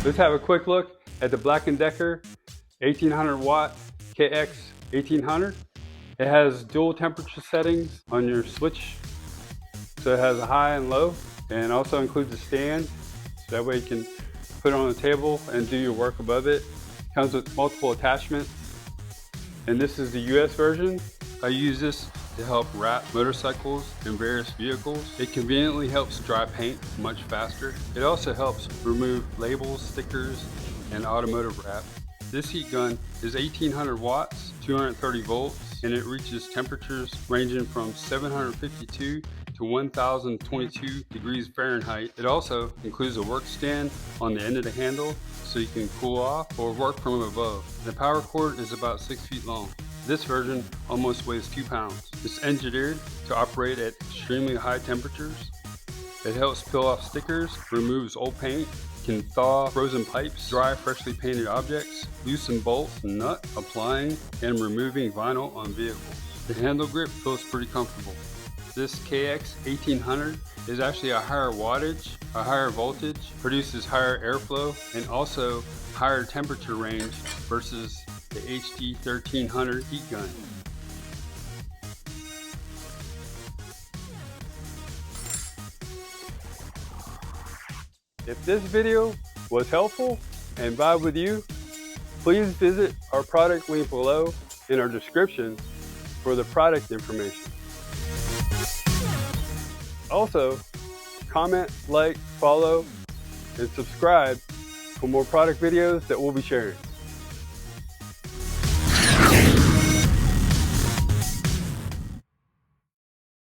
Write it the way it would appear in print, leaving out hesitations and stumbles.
Let's have a quick look at the Black+Decker 1800 watt KX1800. It has dual temperature settings on your switch, so it has a high and low, and also includes a stand, so that way you can put it on the table and do your work above it. Comes with multiple attachments, and this is the US version. I use this to help wrap motorcycles and various vehicles. It conveniently helps dry paint much faster. It also helps remove labels, stickers, and automotive wrap. This heat gun is 1800 watts, 230 volts, and it reaches temperatures ranging from 752 to 1022 degrees Fahrenheit. It also includes a work stand on the end of the handle so you can cool off or work from above. The power cord is about 6 feet long. This version almost weighs 2 pounds. It's engineered to operate at extremely high temperatures. It helps peel off stickers, removes old paint, can thaw frozen pipes, dry freshly painted objects, loosen bolts and nut, applying and removing vinyl on vehicles. The handle grip feels pretty comfortable. This KX1800 is actually a higher wattage, a higher voltage, produces higher airflow, and also higher temperature range versus the HD1300 heat gun. If this video was helpful and vibe with you, please visit our product link below in our description for the product information. Also, comment, like, follow, and subscribe for more product videos that we'll be sharing.